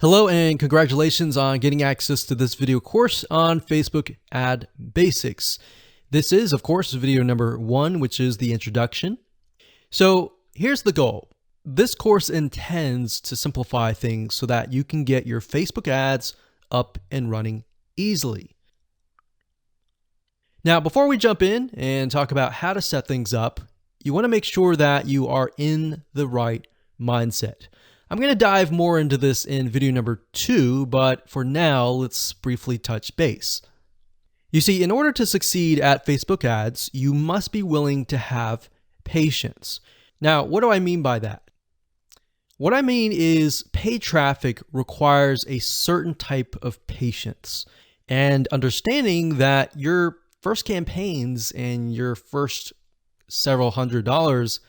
Hello and congratulations on getting access to this video course on Facebook Ad Basics. This is, of course, video number 1, which is the introduction. So here's the goal. This course intends to simplify things so that you can get your Facebook ads up and running easily. Now, before we jump in and talk about how to set things up, you want to make sure that you are in the right mindset. I'm going to dive more into this in video number 2, but for now, let's briefly touch base. You see, in order to succeed at Facebook ads, you must be willing to have patience. Now, what do I mean by that? What I mean is paid traffic requires a certain type of patience and understanding that your first campaigns and your first several $100s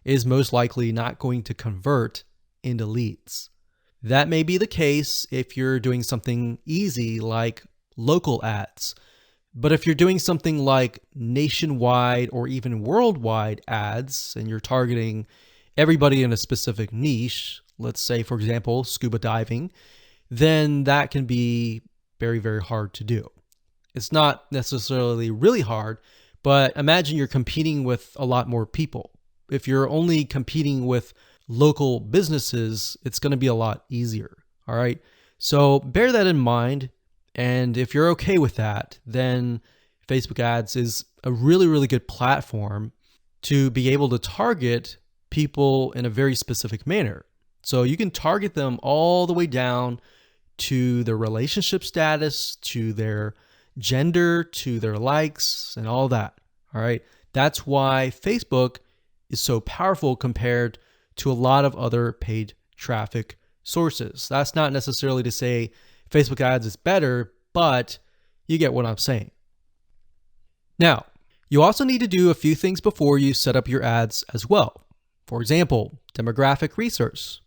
is most likely not going to convert into leads. That may be the case if you're doing something easy like local ads. But if you're doing something like nationwide or even worldwide ads and you're targeting everybody in a specific niche, let's say, for example, scuba diving, then that can be very, very hard to do. It's not necessarily really hard, but imagine you're competing with a lot more people. If you're only competing with local businesses, it's going to be a lot easier. All right. So bear that in mind. And if you're okay with that, then Facebook ads is a really, really good platform to be able to target people in a very specific manner. So you can target them all the way down to their relationship status, to their gender, to their likes, and all that. All right. That's why Facebook is so powerful compared to a lot of other paid traffic sources. That's not necessarily to say Facebook ads is better, but you get what I'm saying. Now, you also need to do a few things before you set up your ads as well. For example, demographic research,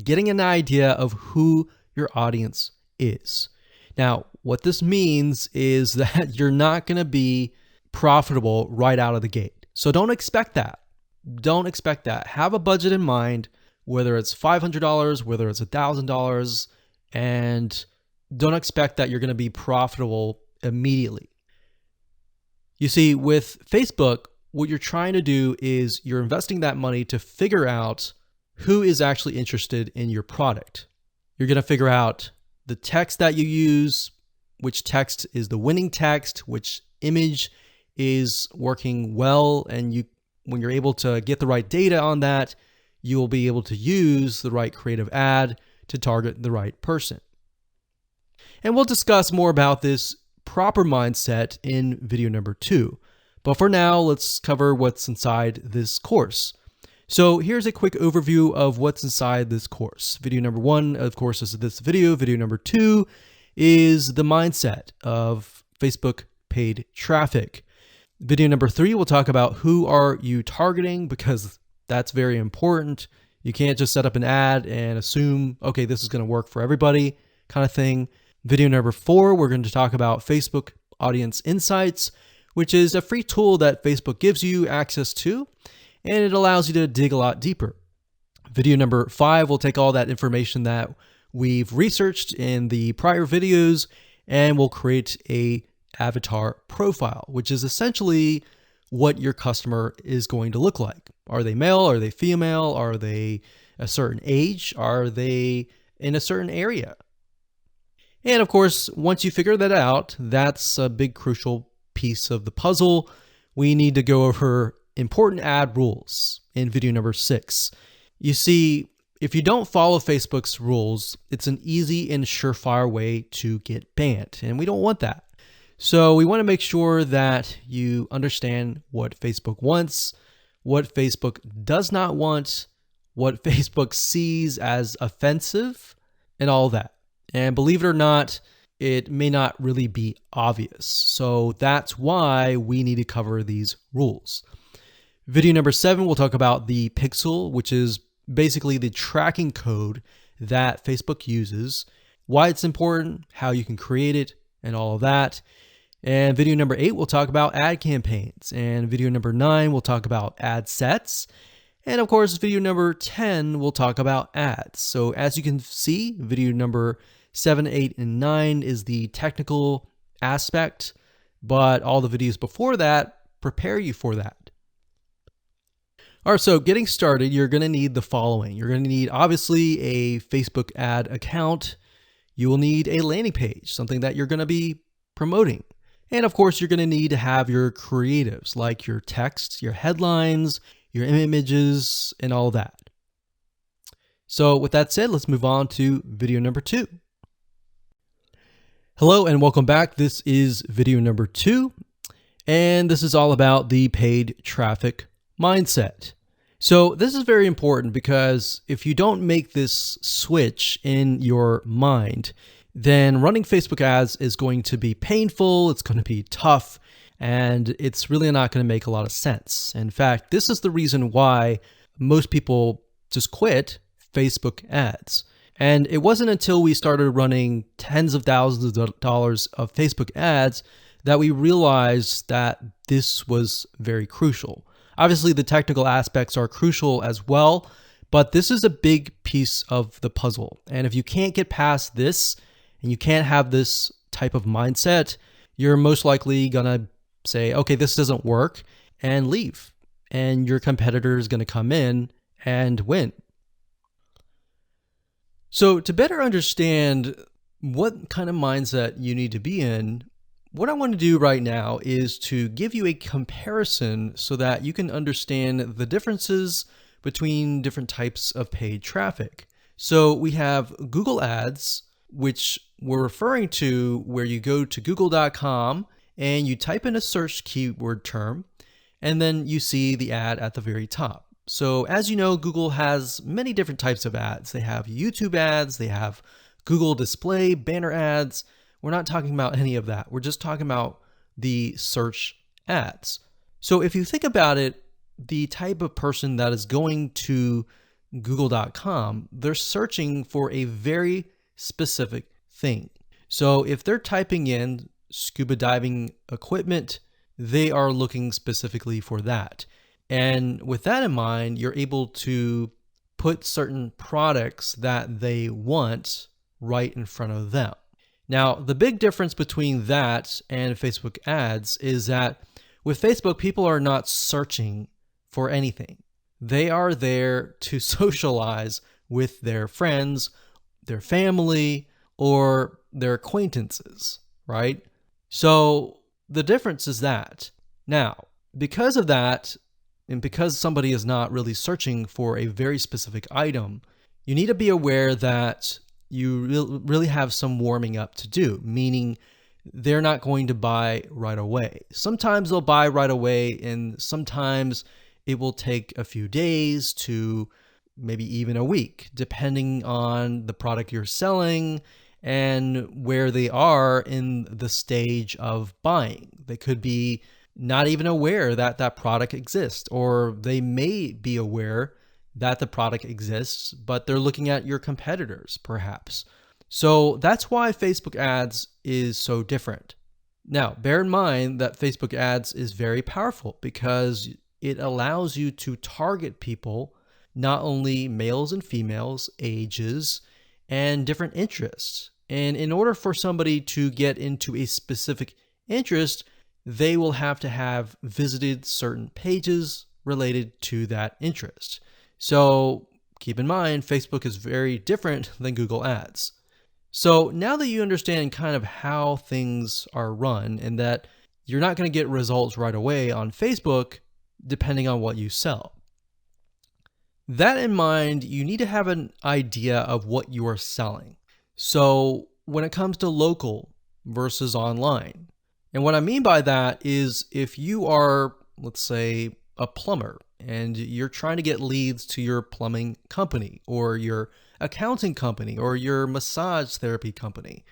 getting an idea of who your audience is. Now, what this means is that you're not going to be profitable right out of the gate. So don't expect that. Don't expect that. Have a budget in mind, whether it's $500, whether it's $1,000, and don't expect that you're going to be profitable immediately. You see, with Facebook, what you're trying to do is you're investing that money to figure out who is actually interested in your product. You're going to figure out the text that you use, which text is the winning text, which image is working well, and when you're able to get the right data on that, you will be able to use the right creative ad to target the right person. And we'll discuss more about this proper mindset in video number 2. But for now, let's cover what's inside this course. So here's a quick overview of what's inside this course. Video number 1, of course, is this video. Video number 2 is the mindset of Facebook paid traffic. Video number 3, we'll talk about who are you targeting, because that's very important. You can't just set up an ad and assume, okay, this is going to work for everybody kind of thing. Video number 4, we're going to talk about Facebook Audience Insights, which is a free tool that Facebook gives you access to, and it allows you to dig a lot deeper. Video number 5, we'll take all that information that we've researched in the prior videos, and we'll create a avatar profile, which is essentially what your customer is going to look like. Are they male? Are they female? Are they a certain age? Are they in a certain area? And of course, once you figure that out, that's a big crucial piece of the puzzle. We need to go over important ad rules in video number 6. You see, if you don't follow Facebook's rules, it's an easy and surefire way to get banned, and we don't want that. So we want to make sure that you understand what Facebook wants, what Facebook does not want, what Facebook sees as offensive, and all that. And believe it or not, it may not really be obvious. So that's why we need to cover these rules. Video number 7, we'll talk about the pixel, which is basically the tracking code that Facebook uses, why it's important, how you can create it, and all of that. And video number 8, we'll talk about ad campaigns. And video number 9, we'll talk about ad sets. And of course, video number 10 will talk about ads. So as you can see, video number 7, 8, and 9 is the technical aspect, but all the videos before that prepare you for that. All right, so getting started, you're going to need the following. You're going to need, obviously, a Facebook ad account. You will need a landing page, something that you're going to be promoting. And of course, you're going to need to have your creatives, like your text, your headlines, your images, and all that. So with that said, let's move on to video number 2. Hello and welcome back. This is video number 2, and this is all about the paid traffic mindset. So this is very important because if you don't make this switch in your mind, then running Facebook ads is going to be painful, it's going to be tough, and it's really not going to make a lot of sense. In fact, this is the reason why most people just quit Facebook ads. And it wasn't until we started running tens of thousands of dollars of Facebook ads that we realized that this was very crucial. Obviously, the technical aspects are crucial as well, but this is a big piece of the puzzle. And if you can't get past this and you can't have this type of mindset, you're most likely going to say, okay, this doesn't work, and leave. And your competitor is going to come in and win. So to better understand what kind of mindset you need to be in, what I want to do right now is to give you a comparison so that you can understand the differences between different types of paid traffic. So we have Google Ads, which we're referring to where you go to google.com and you type in a search keyword term, and then you see the ad at the very top. So as you know, Google has many different types of ads. They have YouTube ads, they have Google display, banner ads. We're not talking about any of that. We're just talking about the search ads. So if you think about it, the type of person that is going to google.com, they're searching for a very specific thing. So if they're typing in scuba diving equipment, they are looking specifically for that. And with that in mind, you're able to put certain products that they want right in front of them. Now, the big difference between that and Facebook ads is that with Facebook, people are not searching for anything. They are there to socialize with their friends, their family, or their acquaintances, right? So the difference is that. Now, because of that, and because somebody is not really searching for a very specific item, you need to be aware that you really have some warming up to do, meaning they're not going to buy right away. Sometimes they'll buy right away, and sometimes it will take a few days to maybe even a week, depending on the product you're selling and where they are in the stage of buying. They could be not even aware that that product exists, or they may be aware that the product exists, but they're looking at your competitors perhaps. So that's why Facebook ads is so different. Now, bear in mind that Facebook ads is very powerful because it allows you to target people, not only males and females, ages, and different interests. And in order for somebody to get into a specific interest, they will have to have visited certain pages related to that interest. So keep in mind, Facebook is very different than Google Ads. So now that you understand kind of how things are run and that you're not going to get results right away on Facebook, depending on what you sell. That in mind, you need to have an idea of what you are selling. So when it comes to local versus online, and what I mean by that is if you are, let's say, a plumber and you're trying to get leads to your plumbing company or your accounting company or your massage therapy company.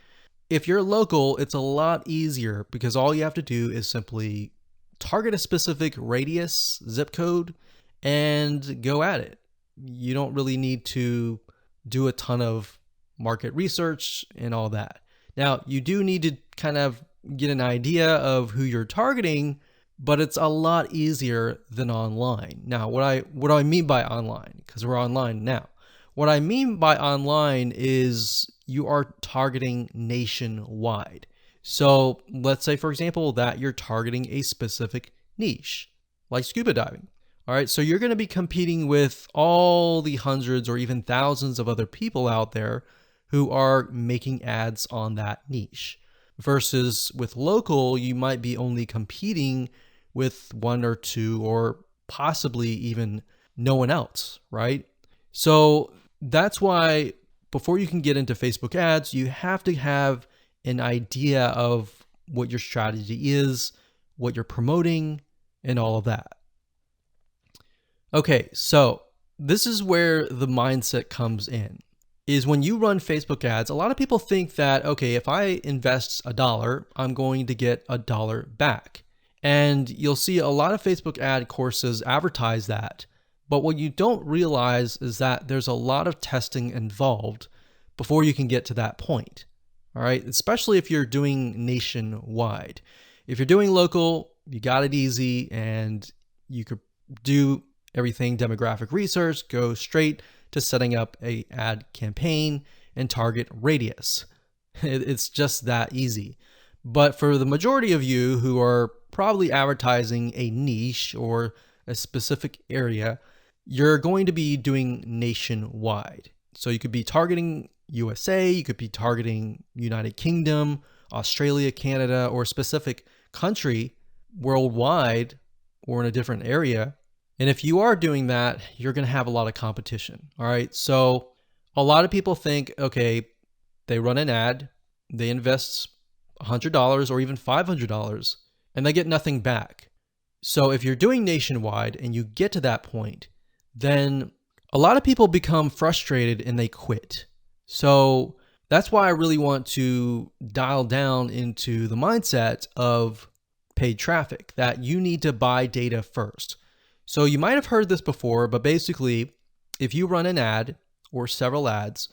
If you're local, it's a lot easier because all you have to do is simply target a specific radius, zip code, and go at it. You don't really need to do a ton of market research and all that. Now, you do need to kind of get an idea of who you're targeting but it's a lot easier than online. Now, what do I mean by online? Because we're online now. What I mean by online is you are targeting nationwide. So let's say, for example, that you're targeting a specific niche, like scuba diving. All right, so you're going to be competing with all the hundreds or even thousands of other people out there who are making ads on that niche. Versus with local, you might be only competing with one or two or possibly even no one else, right? So that's why before you can get into Facebook ads, you have to have an idea of what your strategy is, what you're promoting, and all of that. Okay, so this is where the mindset comes in. Is when you run Facebook ads, a lot of people think that, okay, if I invest $1, I'm going to get $1 back. And you'll see a lot of Facebook ad courses advertise that. But what you don't realize is that there's a lot of testing involved before you can get to that point. All right, especially if you're doing nationwide. If you're doing local, you got it easy and you could do everything demographic research, go straight to setting up a ad campaign and target radius. It's just that easy. But for the majority of you who are probably advertising a niche or a specific area, you're going to be doing nationwide. So you could be targeting USA, you could be targeting United Kingdom, Australia, Canada, or a specific country worldwide or in a different area. And if you are doing that, you're going to have a lot of competition. All right. So a lot of people think, okay, they run an ad, they invest $100 or even $500 and they get nothing back. So if you're doing nationwide and you get to that point, then a lot of people become frustrated and they quit. So that's why I really want to dial down into the mindset of paid traffic, that you need to buy data first. So you might have heard this before, but basically, if you run an ad or several ads,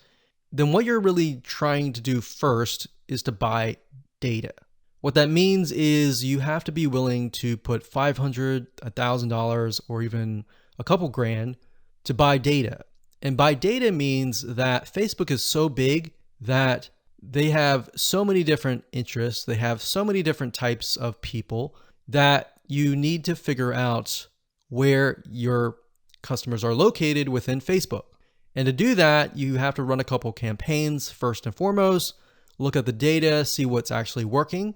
then what you're really trying to do first is to buy data. What that means is you have to be willing to put $500, $1,000, or even a couple grand to buy data. And buy data means that Facebook is so big that they have so many different interests, they have so many different types of people that you need to figure out where your customers are located within Facebook. And to do that, you have to run a couple campaigns first and foremost, look at the data, see what's actually working,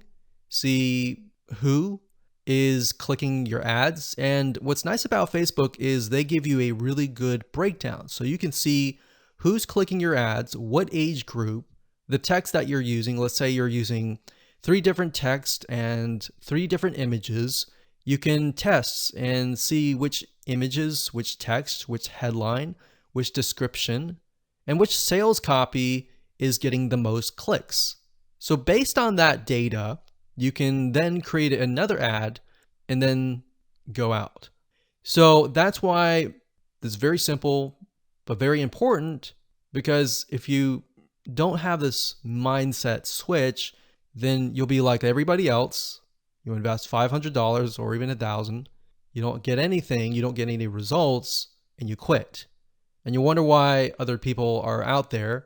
see who is clicking your ads. And what's nice about Facebook is they give you a really good breakdown. So you can see who's clicking your ads, what age group, the text that you're using. Let's say you're using 3 different texts and 3 different images. You can test and see which images, which text, which headline, which description, and which sales copy is getting the most clicks. So based on that data, you can then create another ad and then go out. So that's why this is very simple, but very important, because if you don't have this mindset switch, then you'll be like everybody else. You invest $500 or even $1,000, you don't get anything, you don't get any results, and you quit. And you wonder why other people are out there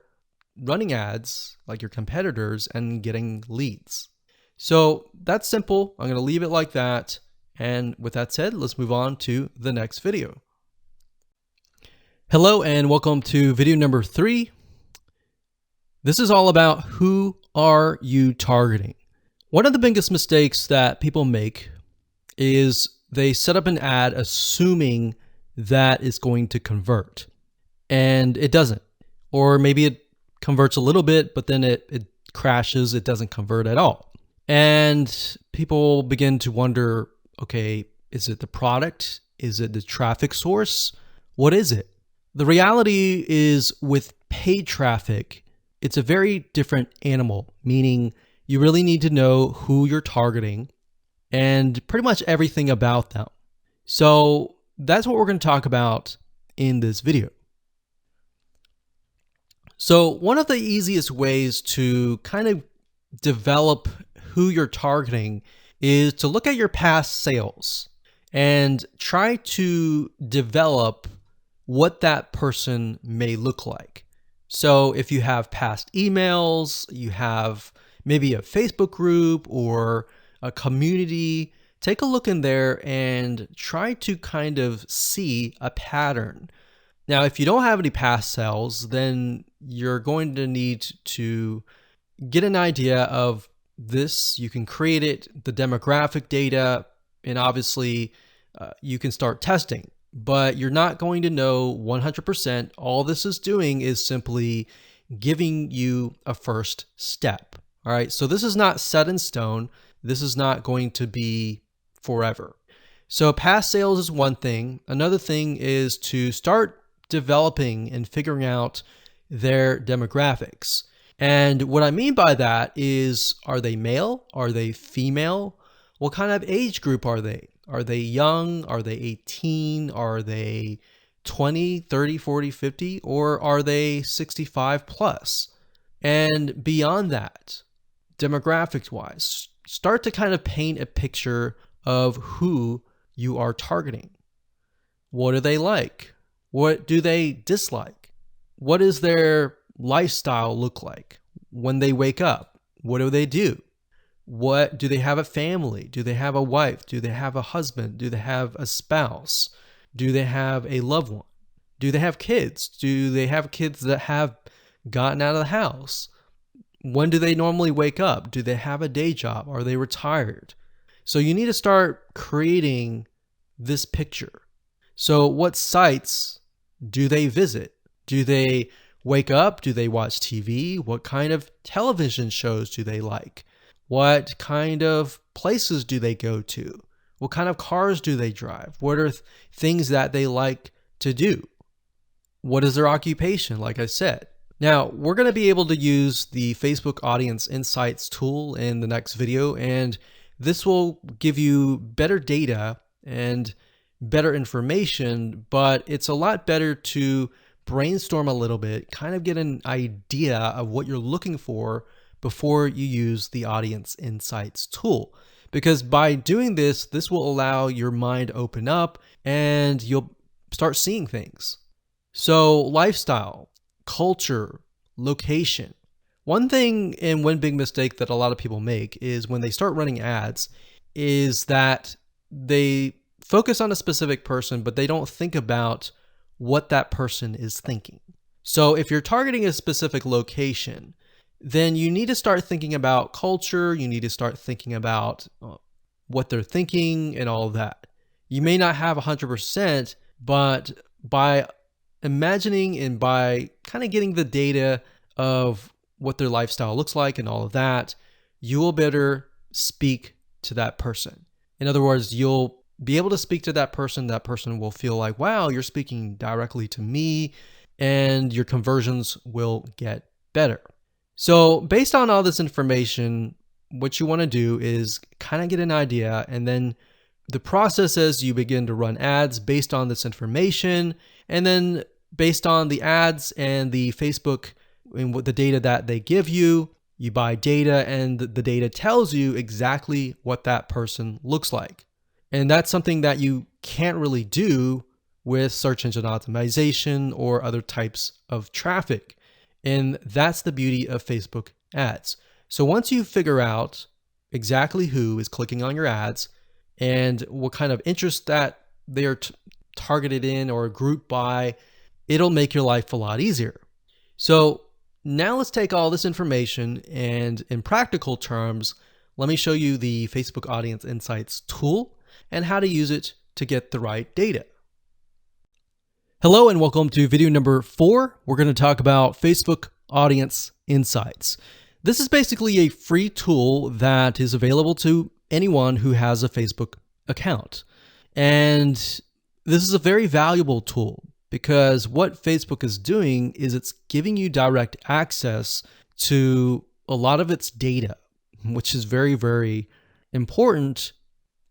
running ads like your competitors and getting leads. So that's simple. I'm going to leave it like that. And with that said, let's move on to the next video. Hello and welcome to video number 3. This is all about who are you targeting. One of the biggest mistakes that people make is they set up an ad assuming that it's going to convert, and it doesn't. Or maybe it converts a little bit, but then it crashes, it doesn't convert at all. And people begin to wonder, okay, is it the product? Is it the traffic source? What is it? The reality is with paid traffic, it's a very different animal, meaning you really need to know who you're targeting and pretty much everything about them. So that's what we're going to talk about in this video. So one of the easiest ways to kind of develop who you're targeting is to look at your past sales and try to develop what that person may look like. So if you have past emails, you have maybe a Facebook group or a community, take a look in there and try to kind of see a pattern. Now, if you don't have any past sales, then you're going to need to get an idea of this. You can create it, the demographic data, and obviously you can start testing, but you're not going to know 100%. All this is doing is simply giving you a first step. All right. So this is not set in stone. This is not going to be forever. So past sales is one thing. Another thing is to start developing and figuring out their demographics. And what I mean by that is, are they male? Are they female? What kind of age group are they? Are they young? Are they 18? Are they 20, 30, 40, 50? Or are they 65 plus? And beyond that, demographics wise, start to kind of paint a picture of who you are targeting. What do they like? What do they dislike? What does their lifestyle look like when they wake up? What do they do? What do they have a family? Do they have a wife? Do they have a husband? Do they have a spouse? Do they have a loved one? Do they have kids? Do they have kids that have gotten out of the house? When do they normally wake up? Do they have a day job? Are they retired? So you need to start creating this picture. So what sites do they visit? Do they wake up? Do they watch TV? What kind of television shows do they like? What kind of places do they go to? What kind of cars do they drive? What are things that they like to do? What is their occupation, like I said? Now, we're going to be able to use the Facebook Audience Insights tool in the next video, and this will give you better data and better information, but it's a lot better to brainstorm a little bit, kind of get an idea of what you're looking for before you use the Audience Insights tool. Because by doing this, this will allow your mind to open up and you'll start seeing things. So lifestyle, culture, location. One thing and one big mistake that a lot of people make is when they start running ads is that they focus on a specific person, but they don't think about what that person is thinking. So if you're targeting a specific location, then you need to start thinking about culture. You need to start thinking about what they're thinking and all of that. You may not have 100%, but by imagining and by kind of getting the data of what their lifestyle looks like and all of that, you will better speak to that person. In other words, you'll be able to speak to that person. That person will feel like, wow, you're speaking directly to me, and your conversions will get better. So based on all this information, what you want to do is kind of get an idea, and then the process is you begin to run ads based on this information, and then based on the ads and the Facebook and what the data that they give you, you buy data, and the data tells you exactly what that person looks like. And that's something that you can't really do with search engine optimization or other types of traffic. And that's the beauty of Facebook ads. So once you figure out exactly who is clicking on your ads and what kind of interest that they are targeted in or grouped by, it'll make your life a lot easier. So now let's take all this information and in practical terms, let me show you the Facebook Audience Insights tool and how to use it to get the right data. Hello and welcome to video number 4. We're going to talk about Facebook Audience Insights. This is basically a free tool that is available to anyone who has a Facebook account. And this is a very valuable tool because what Facebook is doing is it's giving you direct access to a lot of its data, which is very, very important.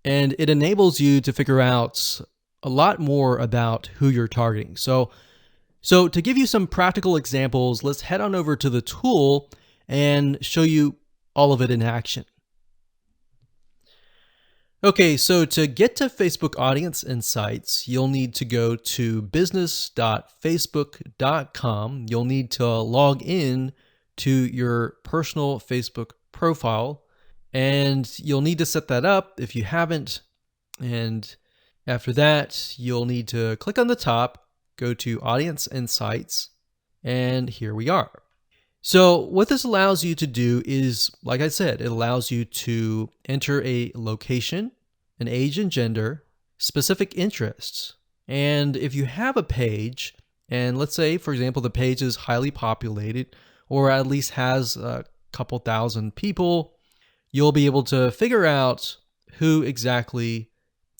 And it enables you to figure out a lot more about who you're targeting. So to give you some practical examples, let's head on over to the tool and show you all of it in action. Okay, so to get to Facebook Audience Insights, you'll need to go to business.facebook.com. You'll need to log in to your personal Facebook profile, and you'll need to set that up if you haven't. And after that, you'll need to click on the top, go to Audience Insights, and here we are. So what this allows you to do is, like I said, it allows you to enter a location, an age and gender, specific interests. And if you have a page, and let's say, for example, the page is highly populated or at least has a couple thousand people, you'll be able to figure out who exactly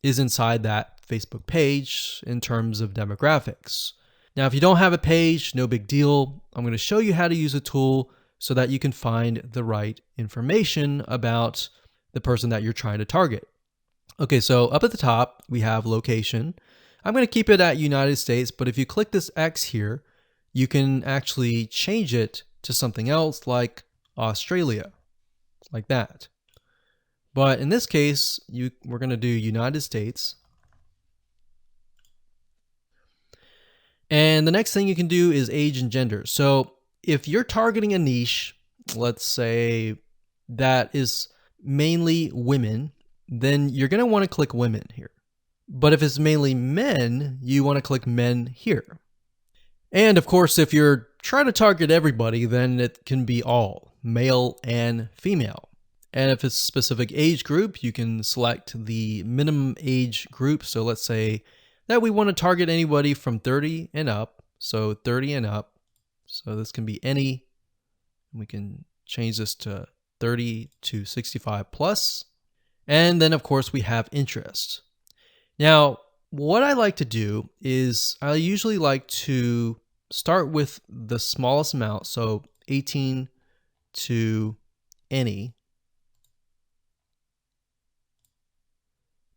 is inside that Facebook page in terms of demographics. Now, if you don't have a page, no big deal. I'm going to show you how to use a tool so that you can find the right information about the person that you're trying to target. Okay, so up at the top, we have location. I'm going to keep it at United States, but if you click this X here, you can actually change it to something else like Australia, like that. But in this case, we're going to do United States. And the next thing you can do is age and gender. So if you're targeting a niche, let's say that is mainly women, then you're going to want to click women here. But if it's mainly men, you want to click men here. And of course, if you're trying to target everybody, then it can be all, male and female. And if it's a specific age group, you can select the minimum age group. So let's say that we want to target anybody from 30 and up. So 30 and up. So this can be any. We can change this to 30 to 65 plus. And then of course we have interest. Now, what I like to do is I usually like to start with the smallest amount. So 18 to any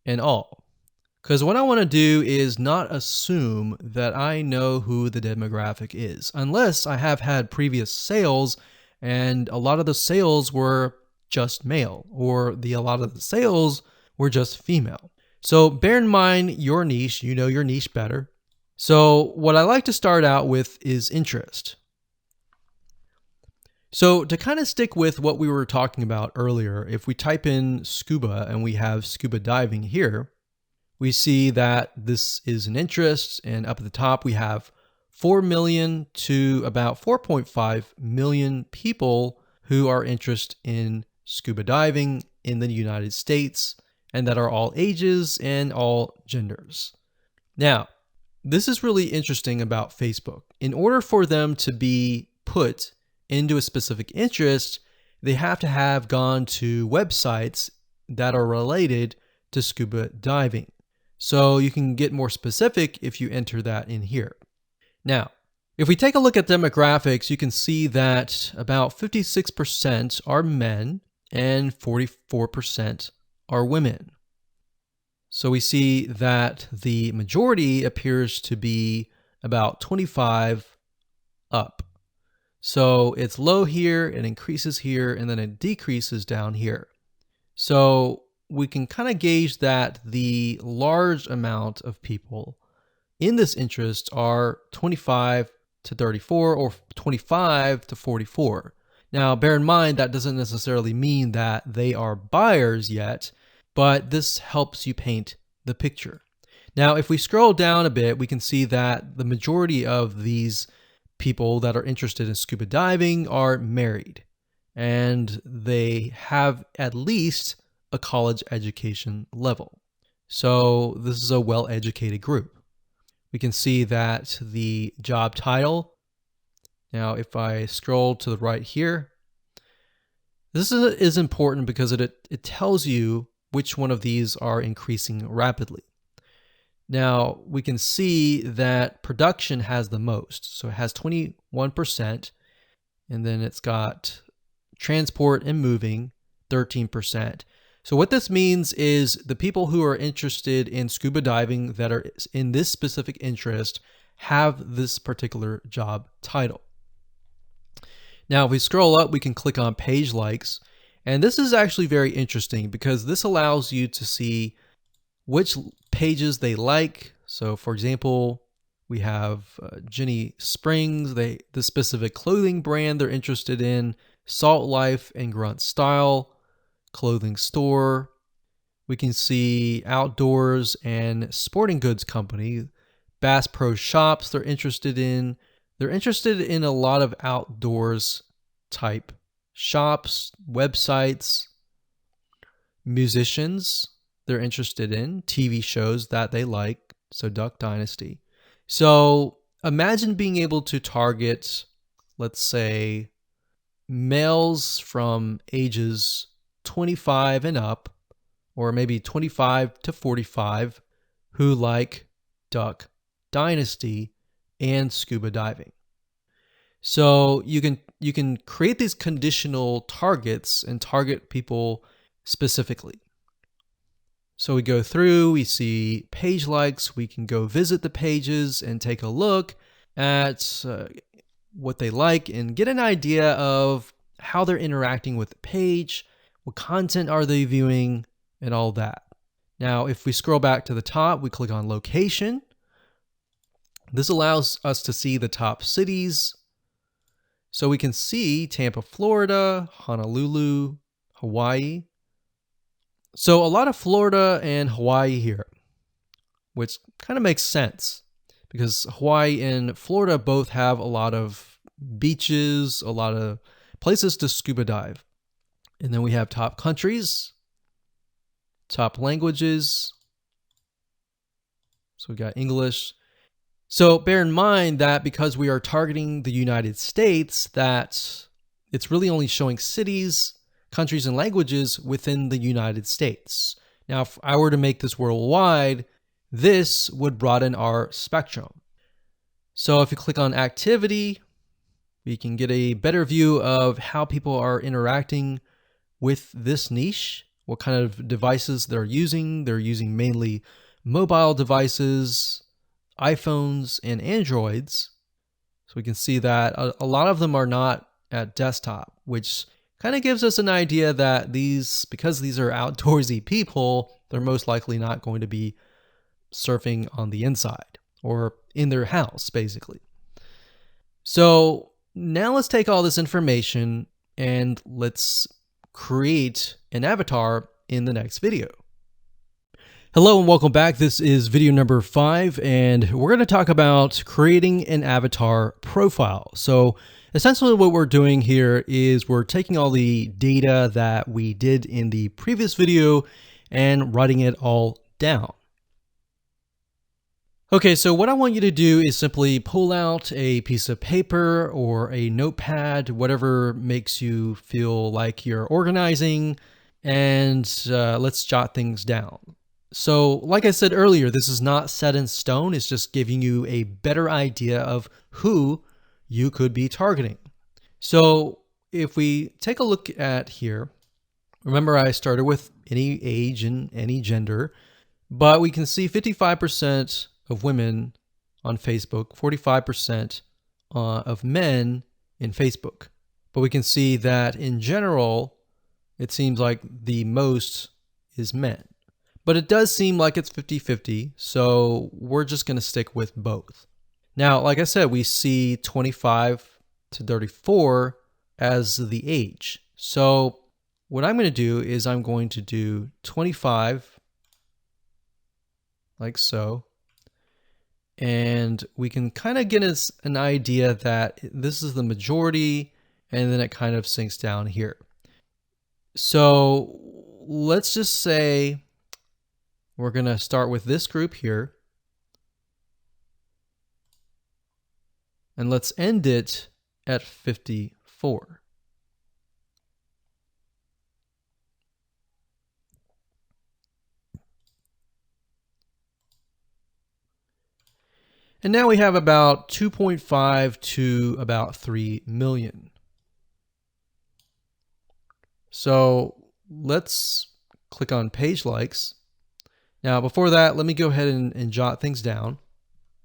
and all. Because what I want to do is not assume that I know who the demographic is, unless I have had previous sales and a lot of the sales were just male, or a lot of the sales were just female. So bear in mind your niche, you know your niche better. So what I like to start out with is interest. So to kind of stick with what we were talking about earlier, if we type in scuba and we have scuba diving here, we see that this is an interest, and up at the top we have 4 million to about 4.5 million people who are interested in scuba diving in the United States, and that are all ages and all genders. Now, this is really interesting about Facebook. In order for them to be put into a specific interest, they have to have gone to websites that are related to scuba diving. So you can get more specific if you enter that in here. Now, if we take a look at demographics, you can see that about 56% are men and 44% are women. So we see that the majority appears to be about 25 up. So it's low here, it increases here, and then it decreases down here. So we can kind of gauge that the large amount of people in this interest are 25 to 34 or 25 to 44. Now, bear in mind that doesn't necessarily mean that they are buyers yet, but this helps you paint the picture. Now, if we scroll down a bit, we can see that the majority of these people that are interested in scuba diving are married, and they have at least a college education level. So this is a well-educated group. We can see that the job title. Now, if I scroll to the right here, this is important because it tells you which one of these are increasing rapidly. Now, we can see that production has the most. So it has 21%, and then it's got transport and moving, 13%. So what this means is the people who are interested in scuba diving that are in this specific interest have this particular job title. Now, if we scroll up, we can click on page likes, And this is actually very interesting because this allows you to see which pages they like. So for example, we have Jenny Springs, the specific clothing brand they're interested in, Salt Life and Grunt Style, clothing store. We can see outdoors and sporting goods company, Bass Pro Shops they're interested in. They're interested in a lot of outdoors type shops, websites, musicians they're interested in, TV shows that they like, so Duck Dynasty. So imagine being able to target, let's say, males from ages 25 and up, or maybe 25 to 45, who like Duck Dynasty and scuba diving. So you can create these conditional targets and target people specifically. So we go through, we see page likes, we can go visit the pages and take a look at what they like and get an idea of how they're interacting with the page, what content are they viewing, and all that. Now, if we scroll back to the top, we click on location. This allows us to see the top cities. So we can see Tampa, Florida, Honolulu, Hawaii. So a lot of Florida and Hawaii here, which kind of makes sense because Hawaii and Florida both have a lot of beaches, a lot of places to scuba dive. And then we have top countries, top languages. So we got English. So bear in mind that because we are targeting the United States, that it's really only showing cities, countries, and languages within the United States. Now, if I were to make this worldwide, this would broaden our spectrum. So if you click on activity, we can get a better view of how people are interacting with this niche, what kind of devices they're using. They're using mainly mobile devices, iPhones, and Androids. So we can see that a lot of them are not at desktop, which kind of gives us an idea that because these are outdoorsy people, they're most likely not going to be surfing on the inside or in their house, basically. So now let's take all this information and let's create an avatar in the next video. Hello and welcome back. This is video number 5, and we're going to talk about creating an avatar profile. So essentially what we're doing here is we're taking all the data that we did in the previous video and writing it all down. Okay, so what I want you to do is simply pull out a piece of paper or a notepad, whatever makes you feel like you're organizing, and let's jot things down. So like I said earlier, this is not set in stone. It's just giving you a better idea of who you could be targeting. So if we take a look at here, remember I started with any age and any gender, but we can see 55% of women on Facebook, 45% of men in Facebook. But we can see that in general, it seems like the most is men. But it does seem like it's 50-50, so we're just going to stick with both. Now, like I said, we see 25 to 34 as the age. So what I'm going to do is I'm going to do 25, like so. And we can kind of get us an idea that this is the majority, and then it kind of sinks down here. So let's just say we're going to start with this group here. And let's end it at 54. And now we have about 2.5 to about 3 million. So let's click on page likes. Now before that, let me go ahead and jot things down.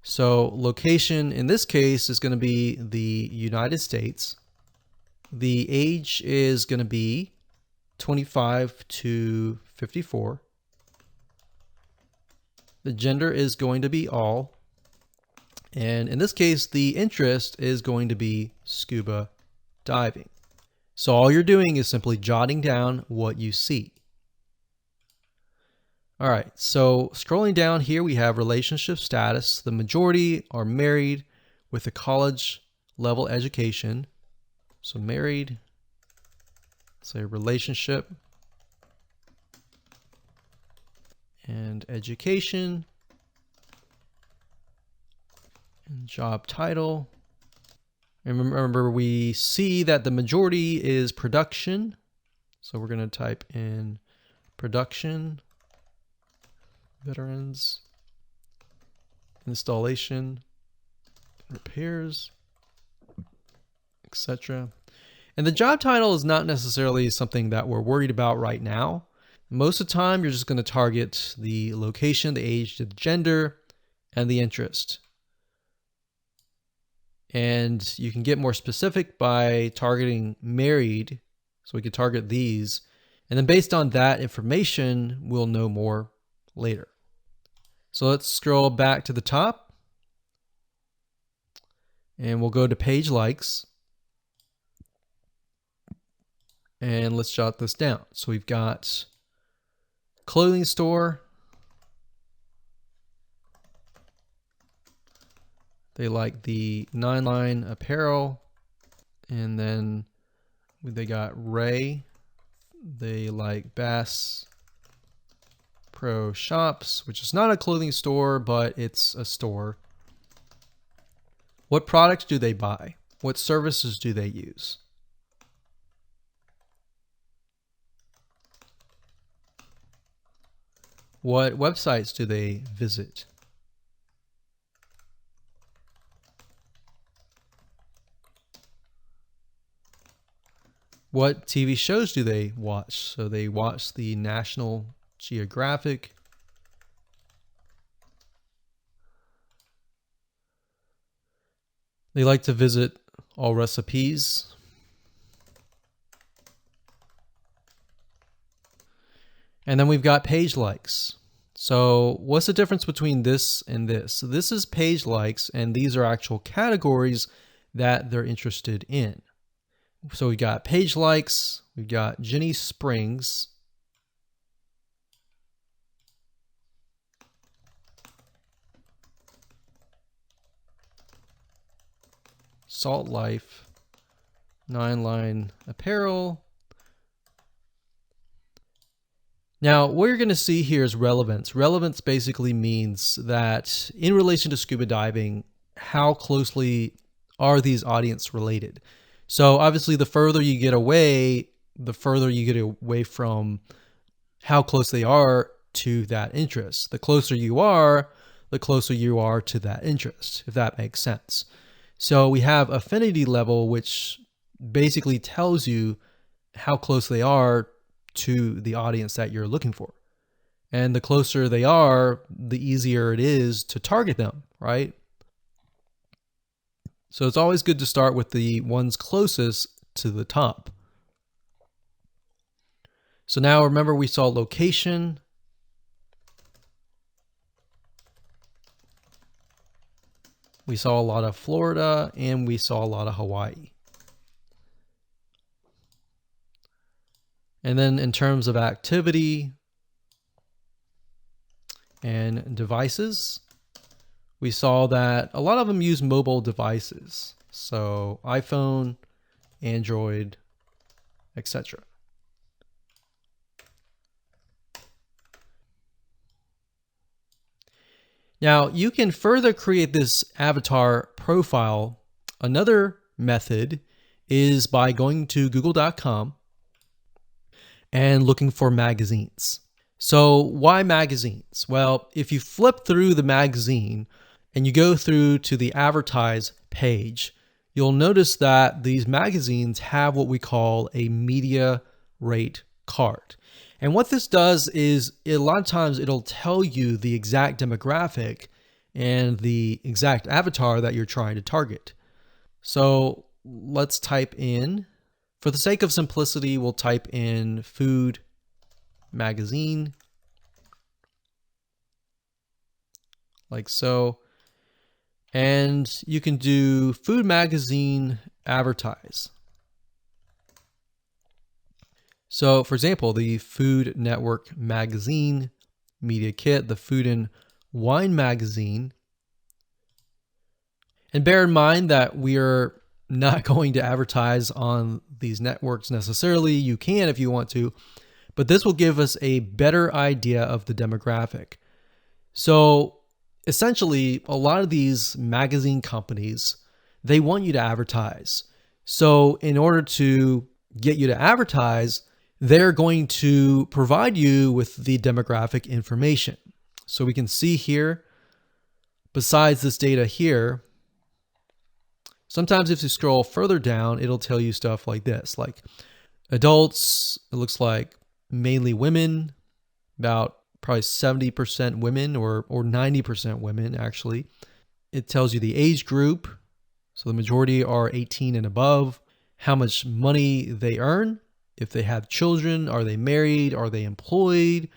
So location in this case is going to be the United States. The age is going to be 25 to 54. The gender is going to be all. And in this case, the interest is going to be scuba diving. So all you're doing is simply jotting down what you see. All right, so scrolling down here, we have relationship status. The majority are married with a college level education. So married, say relationship, and education, and job title. And remember, we see that the majority is production. So we're going to type in production, veterans, installation, repairs, etc. And the job title is not necessarily something that we're worried about right now. Most of the time, you're just going to target the location, the age, the gender, and the interest. And you can get more specific by targeting married. So we could target these. And then based on that information, we'll know more later. So let's scroll back to the top. And we'll go to page likes. And let's jot this down. So we've got clothing store. They like the 9-line apparel. And then they got Ray. They like Bass Pro Shops, which is not a clothing store, but it's a store. What products do they buy? What services do they use? What websites do they visit? What TV shows do they watch? So they watch the National Geographic. They like to visit All Recipes. And then we've got page likes. So what's the difference between this and this? So this is page likes, and these are actual categories that they're interested in. So we got page likes, we've got Jenny Springs, Salt Life, 9-line apparel. Now, what you're going to see here is relevance. Relevance basically means that in relation to scuba diving, how closely are these audience related? So obviously, the further you get away, from how close they are to that interest. The closer you are to that interest, if that makes sense. So we have affinity level, which basically tells you how close they are to the audience that you're looking for. And the closer they are, the easier it is to target them, right? So it's always good to start with the ones closest to the top. So now remember, we saw location. We saw a lot of Florida, and we saw a lot of Hawaii. And then in terms of activity and devices, we saw that a lot of them use mobile devices. So iPhone, Android, etc. Now you can further create this avatar profile. Another method is by going to google.com and looking for magazines. So why magazines? Well, if you flip through the magazine and you go through to the advertise page, you'll notice that these magazines have what we call a media rate card. And what this does is a lot of times it'll tell you the exact demographic and the exact avatar that you're trying to target. So let's type in, For the sake of simplicity, we'll type in food magazine, like so. And you can do food magazine advertise. So for example, the Food Network magazine media kit, the Food and Wine magazine. And bear in mind that we are not going to advertise on these networks necessarily. You can if you want to, but this will give us a better idea of the demographic. So essentially, a lot of these magazine companies, they want you to advertise. So in order to get you to advertise, they're going to provide you with the demographic information. So we can see here, besides this data here, sometimes if you scroll further down, it'll tell you stuff like this, like adults, it looks like mainly women, about probably 70% women or 90% women actually. It tells you the age group. So the majority are 18 and above, how much money they earn, if they have children, are they married, are they employed,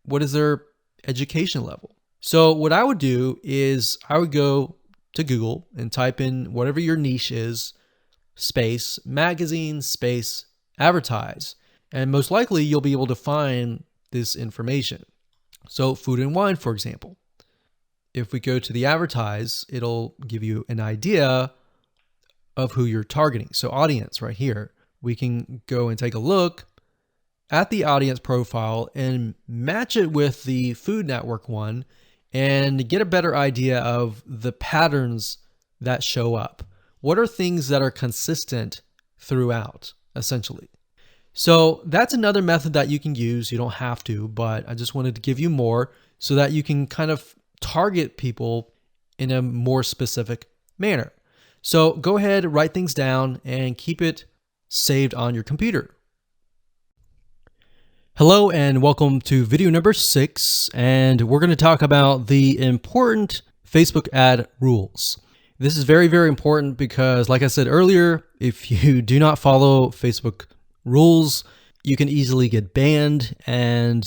what is their education level. So what I would do is I would go to Google and type in whatever your niche is, space, magazine, space, advertise. And most likely you'll be able to find this information. So food and wine, for example. If we go to the advertise, it'll give you an idea of who you're targeting. So audience right here, we can go and take a look at the audience profile and match it with the Food Network one and get a better idea of the patterns that show up. What are things that are consistent throughout, essentially? So that's another method that you can use. You don't have to, but I just wanted to give you more so that you can kind of target people in a more specific manner. So go ahead, write things down and keep it saved on your computer. Hello and welcome to video number 6, and we're going to talk about the important Facebook ad rules. This is very, very important because, like I said earlier, if you do not follow Facebook rules, you can easily get banned and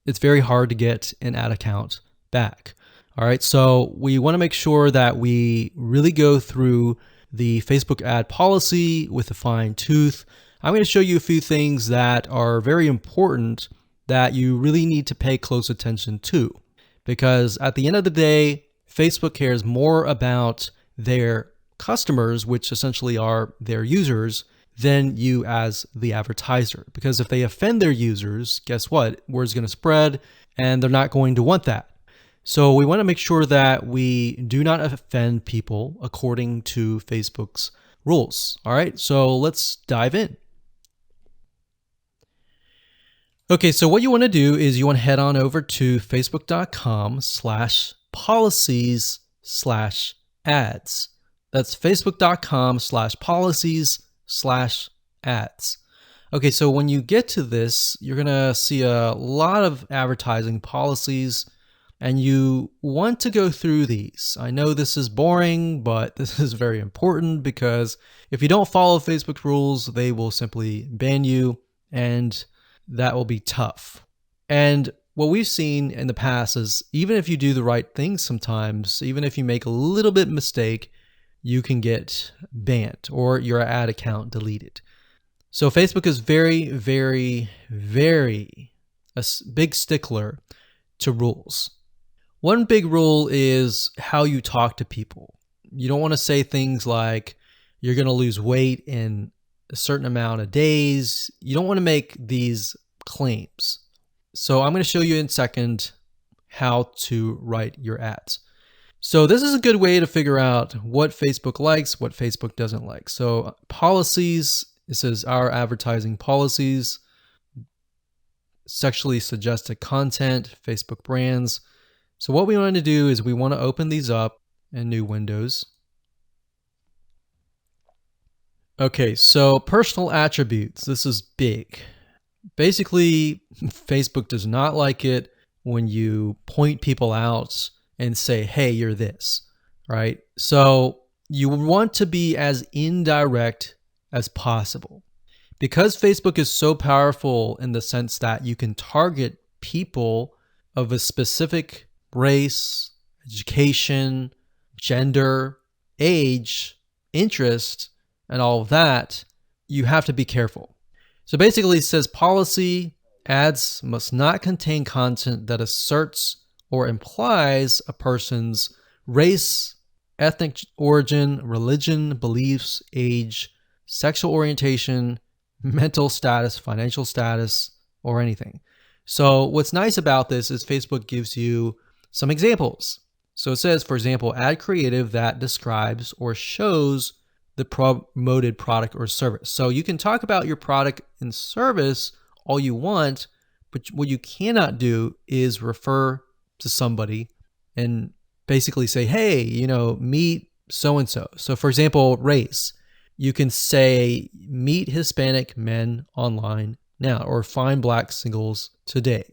it's very hard to get an ad account back. All right, so we want to make sure that we really go through the Facebook ad policy with a fine tooth. I'm going to show you a few things that are very important that you really need to pay close attention to, because at the end of the day, Facebook cares more about their customers, which essentially are their users, than you as the advertiser. Because if they offend their users, guess what? Word's going to spread and they're not going to want that. So we want to make sure that we do not offend people according to Facebook's rules. All right, so let's dive in. Okay, so what you want to do is you want to head on over to facebook.com/policies/ads. That's facebook.com/policies/ads. Okay, so when you get to this, you're going to see a lot of advertising policies, and you want to go through these. I know this is boring, but this is very important because if you don't follow Facebook rules, they will simply ban you, and that will be tough. And what we've seen in the past is even if you do the right thing sometimes, even if you make a little bit mistake, you can get banned or your ad account deleted. So Facebook is very, very, very a big stickler to rules. One big rule is how you talk to people. You don't want to say things like you're going to lose weight in a certain amount of days. You don't want to make these claims. So I'm going to show you in a second how to write your ads. So this is a good way to figure out what Facebook likes, what Facebook doesn't like. So policies, it says our advertising policies, sexually suggested content, Facebook brands. So what we want to do is we want to open these up in new windows. Okay, so personal attributes, this is big. Basically, Facebook does not like it when you point people out and say, hey, you're this, right? So you want to be as indirect as possible. Because Facebook is so powerful in the sense that you can target people of a specific race, education, gender, age, interest, and all of that, you have to be careful. So basically it says policy, ads must not contain content that asserts or implies a person's race, ethnic origin, religion, beliefs, age, sexual orientation, mental status, financial status, or anything. So what's nice about this is Facebook gives you some examples. So it says, for example, add creative that describes or shows the promoted product or service. So you can talk about your product and service all you want, but what you cannot do is refer to somebody and basically say, hey, meet so-and-so. So for example, race, you can say, meet Hispanic men online now, or find black singles today.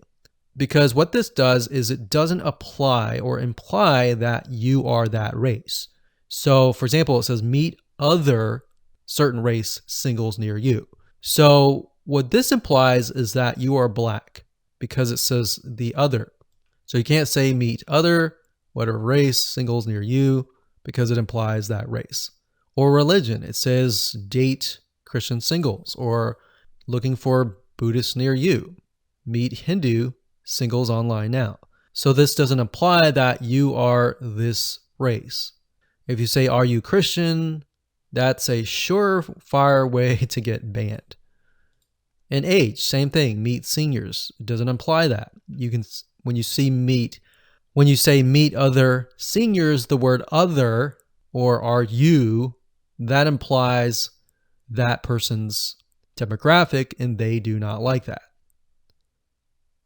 Because what this does is it doesn't apply or imply that you are that race. So for example, it says meet other certain race singles near you. So what this implies is that you are black because it says the other. So you can't say meet other whatever race singles near you because it implies that race. Or religion, it says date Christian singles, or looking for Buddhists near you. Meet Hindu singles online now. So this doesn't imply that you are this race. If you say, are you Christian? That's a surefire way to get banned. And age, same thing, meet seniors. It doesn't imply that. You can, when you say meet other seniors, the word other or are you, that implies that person's demographic and they do not like that.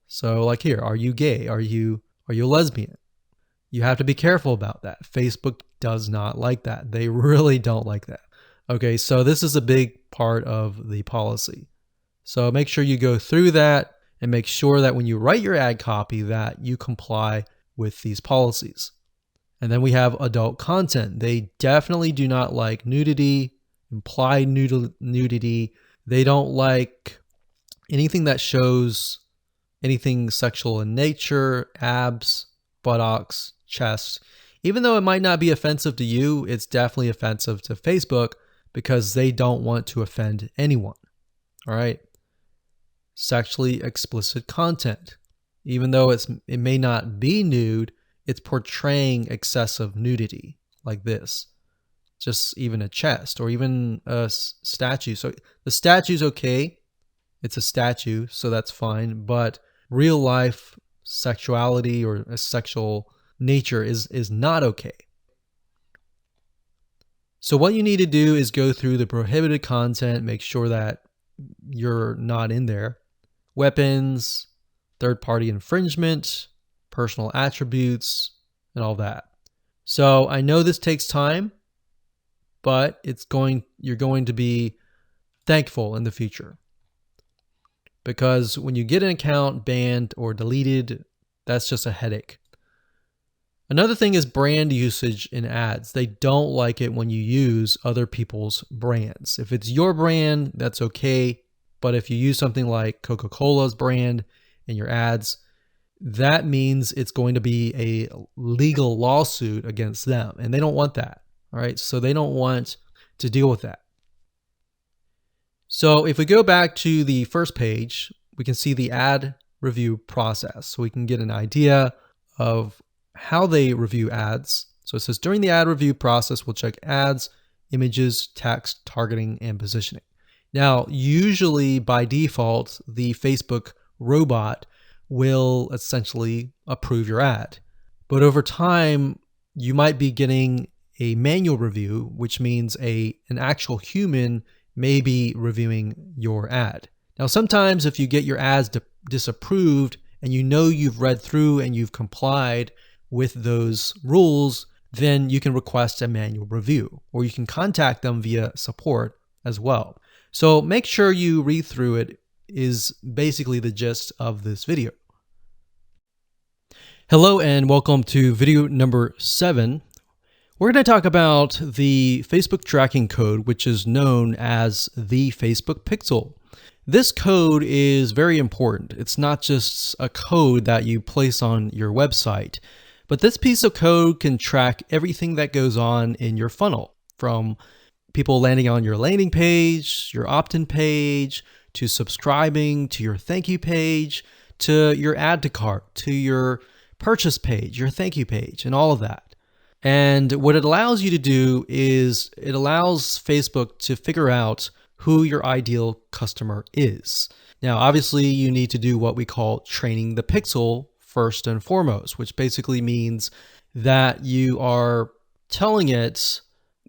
So like here, are you gay? Are you a lesbian? You have to be careful about that. Facebook does not like that. They really don't like that. Okay, so this is a big part of the policy. So make sure you go through that and make sure that when you write your ad copy that you comply with these policies. And then we have adult content. They definitely do not like nudity, implied nudity. They don't like anything that shows anything sexual in nature, abs, buttocks, chest. Even though it might not be offensive to you, it's definitely offensive to Facebook because they don't want to offend anyone. All right. Sexually explicit content. Even though it may not be nude, it's portraying excessive nudity like this. Just even a chest or even a statue. So the statue's okay. It's a statue, so that's fine. But real life sexuality or a sexual nature is not okay. So what you need to do is go through the prohibited content, make sure that you're not in there. Weapons, third-party infringement, personal attributes, and all that. So I know this takes time, but you're going to be thankful in the future. Because when you get an account banned or deleted, that's just a headache. Another thing is brand usage in ads. They don't like it when you use other people's brands. If it's your brand, that's okay. But if you use something like Coca-Cola's brand in your ads, that means it's going to be a legal lawsuit against them. And they don't want that. All right. So they don't want to deal with that. So if we go back to the first page, we can see the ad review process. So we can get an idea of how they review ads. So it says during the ad review process, we'll check ads, images, text, targeting, and positioning. Now, usually by default, the Facebook robot will essentially approve your ad. But over time, you might be getting a manual review, which means an actual human may be reviewing your ad. Now, sometimes if you get your ads disapproved and you know you've read through and you've complied with those rules, then you can request a manual review, or you can contact them via support as well. So make sure you read through it is basically the gist of this video. Hello and welcome to video number 7. We're going to talk about the Facebook tracking code, which is known as the Facebook pixel. This code is very important. It's not just a code that you place on your website, but this piece of code can track everything that goes on in your funnel, from people landing on your landing page, your opt-in page, to subscribing, to your thank you page, to your add to cart, to your purchase page, your thank you page, and all of that. And what it allows you to do is it allows Facebook to figure out who your ideal customer is. Now, obviously, you need to do what we call training the pixel first and foremost, which basically means that you are telling it,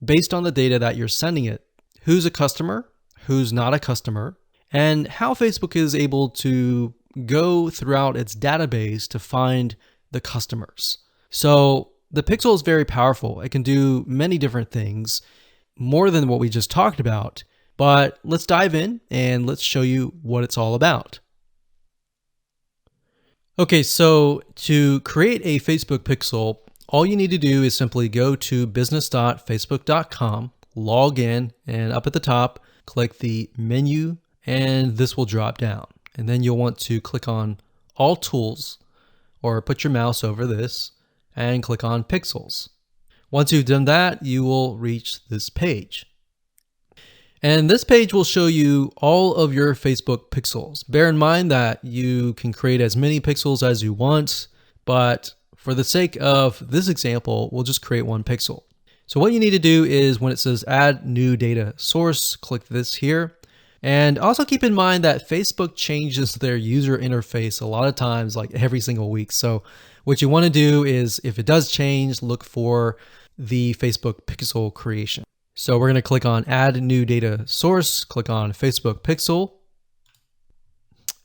based on the data that you're sending it, who's a customer, who's not a customer, and how Facebook is able to go throughout its database to find the customers. So the pixel is very powerful. It can do many different things, more than what we just talked about. But let's dive in and let's show you what it's all about. Okay, so to create a Facebook pixel, all you need to do is simply go to business.facebook.com, log in, and up at the top, click the menu, and this will drop down. And then you'll want to click on All Tools, or put your mouse over this, and click on Pixels. Once you've done that, you will reach this page. And this page will show you all of your Facebook pixels. Bear in mind that you can create as many pixels as you want, but for the sake of this example, we'll just create one pixel. So what you need to do is when it says add new data source, click this here. And also keep in mind that Facebook changes their user interface a lot of times, like every single week. So what you want to do is if it does change, look for the Facebook pixel creation. So we're going to click on add new data source, click on Facebook pixel.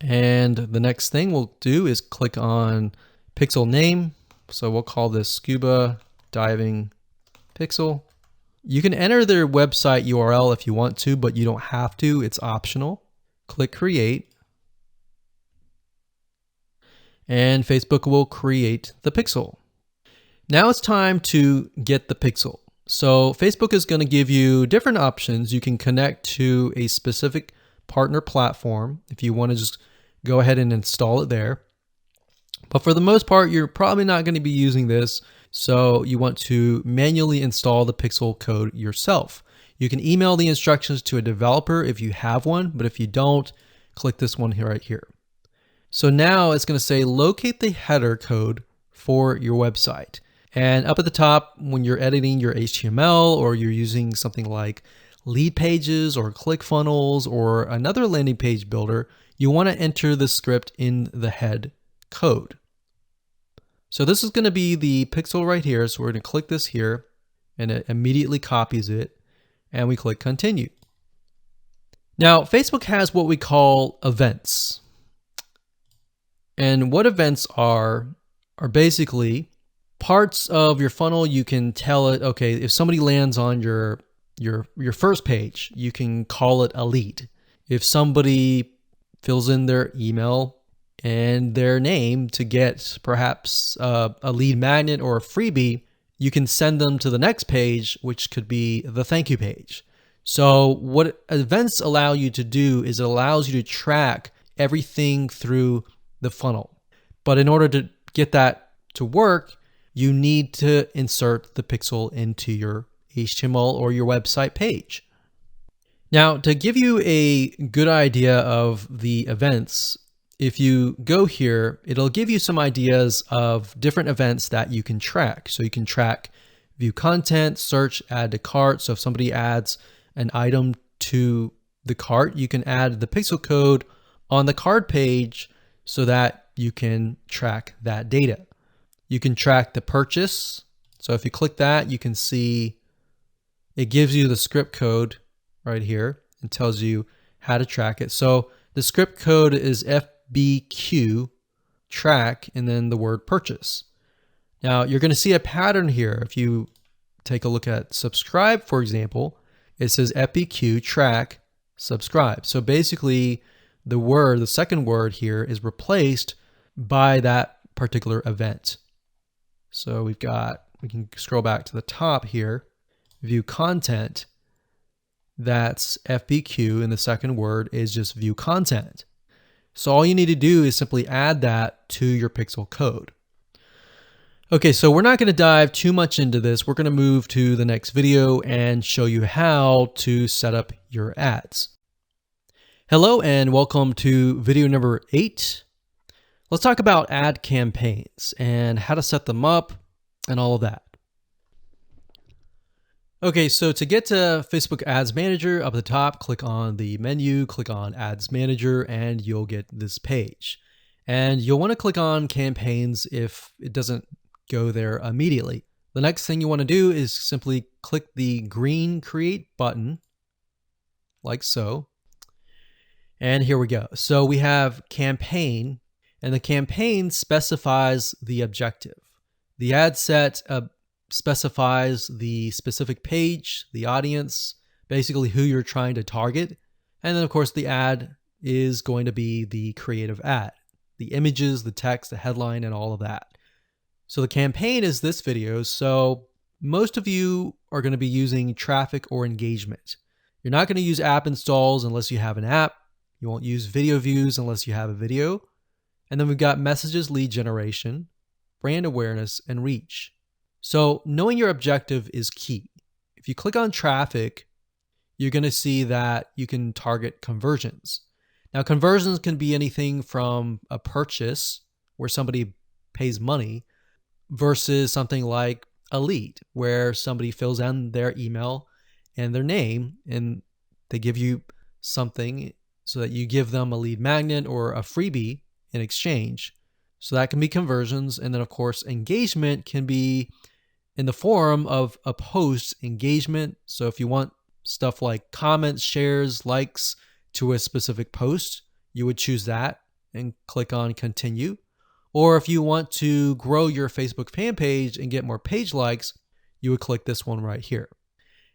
And the next thing we'll do is click on pixel name. So we'll call this scuba diving pixel. You can enter their website URL if you want to, but you don't have to. It's optional. Click create. And Facebook will create the pixel. Now it's time to get the pixel. So Facebook is going to give you different options. You can connect to a specific partner platform if you want to just go ahead and install it there. But for the most part, you're probably not going to be using this. So you want to manually install the pixel code yourself. You can email the instructions to a developer if you have one, but if you don't, click this one here right here. So now it's going to say locate the header code for your website. And up at the top, when you're editing your HTML or you're using something like lead pages or ClickFunnels or another landing page builder, you want to enter the script in the head code. So this is going to be the pixel right here. So we're going to click this here and it immediately copies it and we click continue. Now, Facebook has what we call events. And what events are basically parts of your funnel. You can tell it, okay, if somebody lands on your first page, you can call it a lead. If somebody fills in their email and their name to get perhaps a lead magnet or a freebie, you can send them to the next page, which could be the thank you page. So what events allow you to do is it allows you to track everything through the funnel. But in order to get that to work, you need to insert the pixel into your HTML or your website page. Now, to give you a good idea of the events, if you go here, it'll give you some ideas of different events that you can track. So you can track view content, search, add to cart. So if somebody adds an item to the cart, you can add the pixel code on the cart page so that you can track that data. You can track the purchase. So if you click that, you can see it gives you the script code right here and tells you how to track it. So the script code is FBQ track and then the word purchase. Now you're going to see a pattern here. If you take a look at subscribe, for example, it says FBQ track subscribe. So basically the second word here is replaced by that particular event. So we've got we can scroll back to the top here, view content. That's FBQ, and the second word is just view content. So all you need to do is simply add that to your pixel code. Okay, so we're not going to dive too much into this. We're going to move to the next video and show you how to set up your ads. Hello and welcome to video number 8. Let's talk about ad campaigns and how to set them up and all of that. Okay, so to get to Facebook Ads Manager, up at the top, click on the menu, click on Ads Manager, and you'll get this page. And you'll want to click on campaigns if it doesn't go there immediately. The next thing you want to do is simply click the green Create button, like so. And here we go. So we have campaign, and the campaign specifies the objective. The ad set specifies the specific page, the audience, basically who you're trying to target. And then of course the ad is going to be the creative ad, the images, the text, the headline, and all of that. So the campaign is this video. So most of you are going to be using traffic or engagement. You're not going to use app installs unless you have an app. You won't use video views unless you have a video. And then we've got messages, lead generation, brand awareness, and reach. So knowing your objective is key. If you click on traffic, you're going to see that you can target conversions. Now, conversions can be anything from a purchase where somebody pays money versus something like a lead where somebody fills in their email and their name and they give you something so that you give them a lead magnet or a freebie in exchange. So that can be conversions. And then of course, engagement can be in the form of a post engagement. So if you want stuff like comments, shares, likes to a specific post, you would choose that and click on continue. Or if you want to grow your Facebook fan page and get more page likes, you would click this one right here.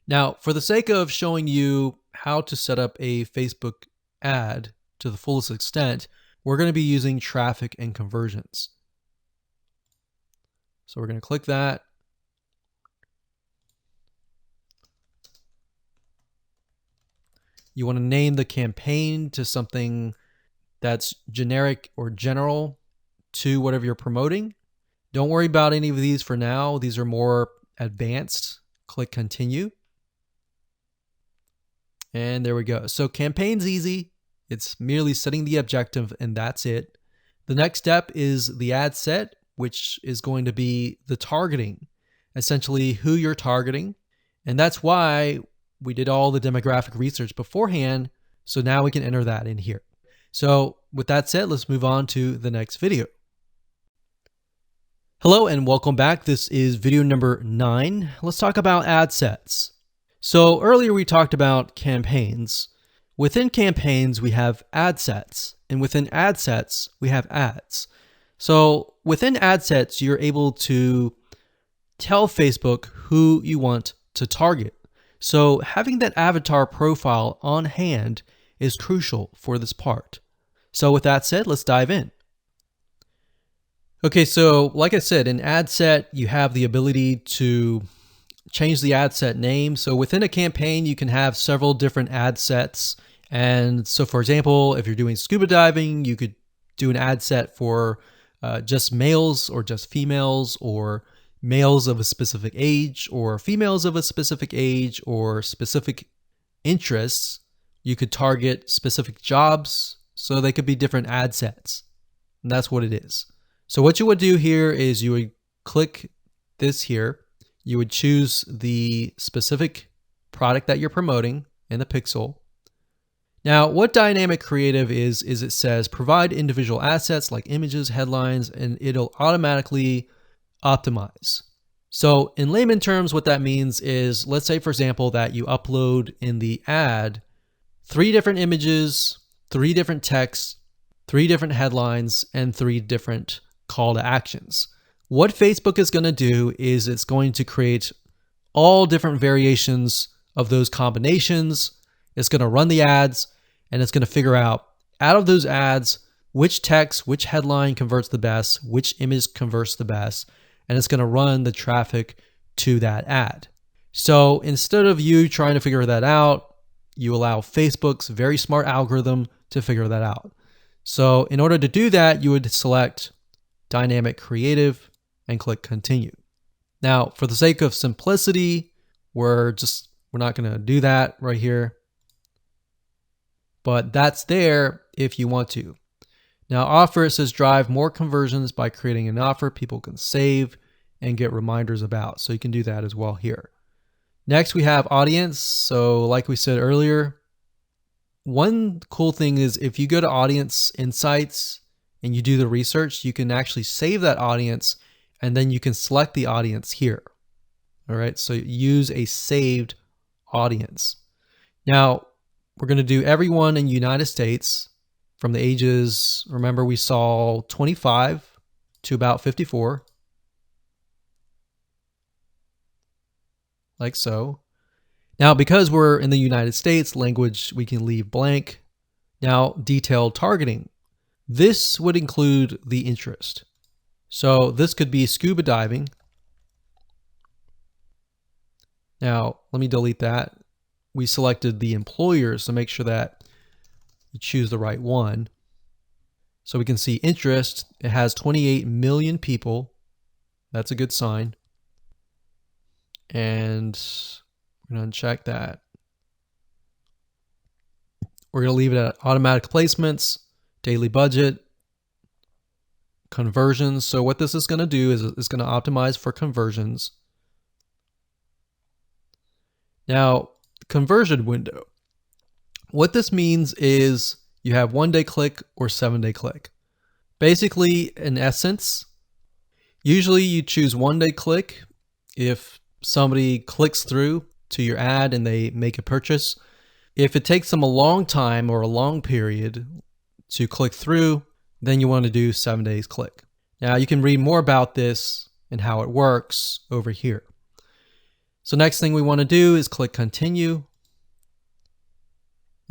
Now, for the sake of showing you how to set up a Facebook ad to the fullest extent, we're going to be using traffic and conversions. So we're going to click that. You want to name the campaign to something that's generic or general to whatever you're promoting. Don't worry about any of these for now. These are more advanced. Click continue. And there we go. So campaign's easy. It's merely setting the objective and that's it. The next step is the ad set, which is going to be the targeting, essentially who you're targeting. And that's why we did all the demographic research beforehand. So now we can enter that in here. So with that said, let's move on to the next video. Hello and welcome back. This is video number 9. Let's talk about ad sets. So earlier we talked about campaigns. Within campaigns, we have ad sets, and within ad sets, we have ads. So within ad sets, you're able to tell Facebook who you want to target. So having that avatar profile on hand is crucial for this part. So with that said, let's dive in. Okay, so like I said, in ad set, you have the ability to change the ad set name. So within a campaign, you can have several different ad sets. And so for example, if you're doing scuba diving, you could do an ad set for just males or just females, or males of a specific age or females of a specific age or specific interests. You could target specific jobs. So they could be different ad sets. And that's what it is. So what you would do here is you would click this here. You would choose the specific product that you're promoting in the pixel. Now, what dynamic creative is it says provide individual assets like images, headlines, and it'll automatically optimize. So in layman terms, what that means is, let's say, for example, that you upload in the ad 3 different images, 3 different texts, 3 different headlines, and 3 different call to actions. What Facebook is going to do is it's going to create all different variations of those combinations. It's going to run the ads and it's going to figure out of those ads, which text, which headline converts the best, which image converts the best. and it's going to run the traffic to that ad. So instead of you trying to figure that out, you allow Facebook's very smart algorithm to figure that out. So in order to do that, you would select Dynamic Creative and click Continue. Now, for the sake of simplicity, we're not going to do that right here, but that's there if you want to. Now, offer, it says drive more conversions by creating an offer people can save and get reminders about. So you can do that as well here. Next, we have audience. So like we said earlier, one cool thing is if you go to Audience Insights and you do the research, you can actually save that audience and then you can select the audience here. All right, so use a saved audience. Now, we're going to do everyone in the United States from the ages, remember we saw 25 to about 54, like so. Now, because we're in the United States, language we can leave blank. Now, detailed targeting. This would include the interest. So this could be scuba diving. Now, let me delete that. We selected the employer, so make sure that you choose the right one. So we can see interest. It has 28 million people. That's a good sign. And we're going to uncheck that. We're going to leave it at automatic placements, daily budget, conversions. So what this is going to do is it's going to optimize for conversions. Now, conversion window. What this means is you have 1-day click or 7-day click. Basically, in essence, usually you choose 1-day click if somebody clicks through to your ad and they make a purchase. If it takes them a long time or a long period to click through, then you want to do 7 days click. Now you can read more about this and how it works over here. So next thing we want to do is click continue.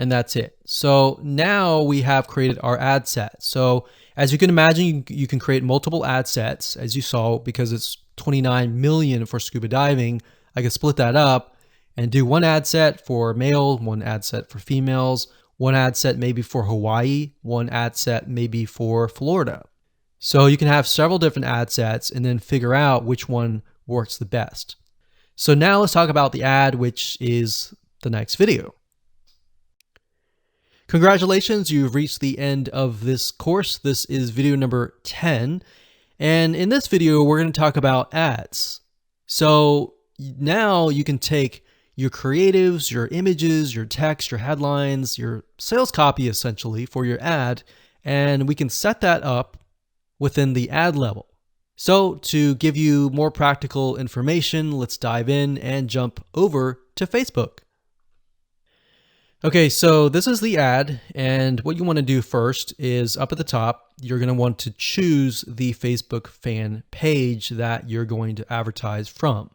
And that's it. So now we have created our ad set. So as you can imagine, you can create multiple ad sets, as you saw, because it's 29 million for scuba diving. I can split that up and do one ad set for male, one ad set for females, one ad set maybe for Hawaii, one ad set maybe for Florida. So you can have several different ad sets and then figure out which one works the best. So now let's talk about the ad, which is the next video. Congratulations, you've reached the end of this course. This is video number 10. And in this video, we're going to talk about ads. So now you can take your creatives, your images, your text, your headlines, your sales copy essentially for your ad, and we can set that up within the ad level. So to give you more practical information, let's dive in and jump over to Facebook. Okay, so this is the ad, and what you want to do first is up at the top, you're going to want to choose the Facebook fan page that you're going to advertise from.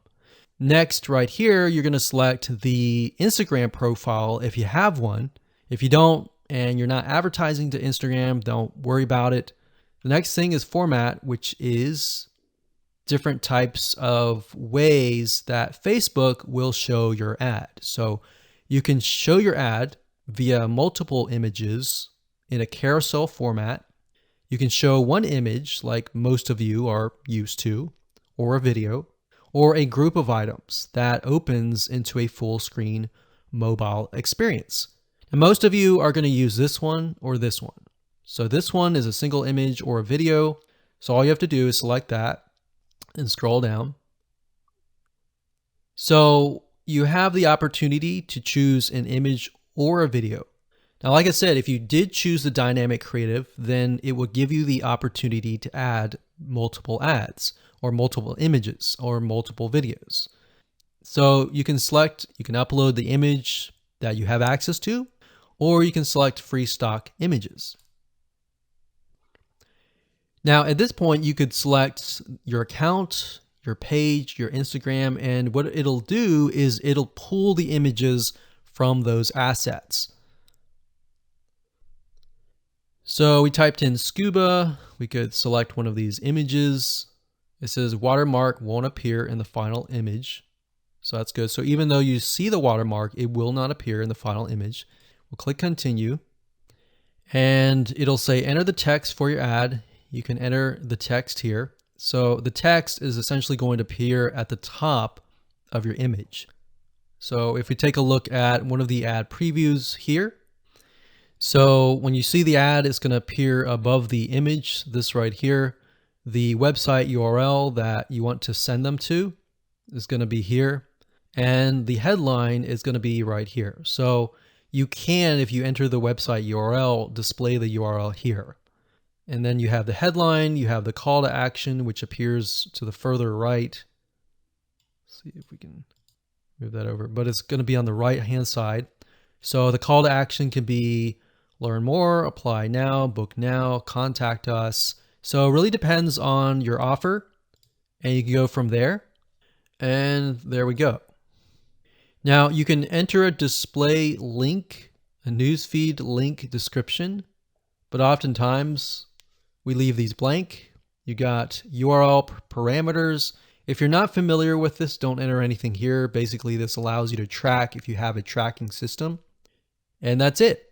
Next, right here, you're going to select the Instagram profile if you have one. If you don't, and you're not advertising to Instagram, don't worry about it. The next thing is format, which is different types of ways that Facebook will show your ad. So you can show your ad via multiple images in a carousel format. You can show one image like most of you are used to, or a video, or a group of items that opens into a full screen mobile experience. And most of you are going to use this one or this one. So this one is a single image or a video. So all you have to do is select that and scroll down. So you have the opportunity to choose an image or a video. Now, like I said, if you did choose the dynamic creative, then it will give you the opportunity to add multiple ads or multiple images or multiple videos. So you can select, you can upload the image that you have access to, or you can select free stock images. Now, at this point, you could select your account, your page, your Instagram, and what it'll do is it'll pull the images from those assets. So we typed in scuba, we could select one of these images, It says watermark won't appear in the final image. So that's good. So even though you see the watermark, it will not appear in the final image. We'll click continue and it'll say enter the text for your ad. You can enter the text here. So the text is essentially going to appear at the top of your image. So if we take a look at one of the ad previews here, so when you see the ad, it's going to appear above the image, this right here. The website URL that you want to send them to is going to be here. And the headline is going to be right here. So you can, if you enter the website URL, display the URL here. And then you have the headline, you have the call to action, which appears to the further right. Let's see if we can move that over, but it's going to be on the right hand side. So the call to action can be learn more, apply now, book now, contact us. So it really depends on your offer, and you can go from there. And there we go. Now you can enter a display link, a newsfeed link description, but oftentimes we leave these blank. You got URL parameters. If you're not familiar with this, don't enter anything here. Basically, this allows you to track if you have a tracking system. And that's it.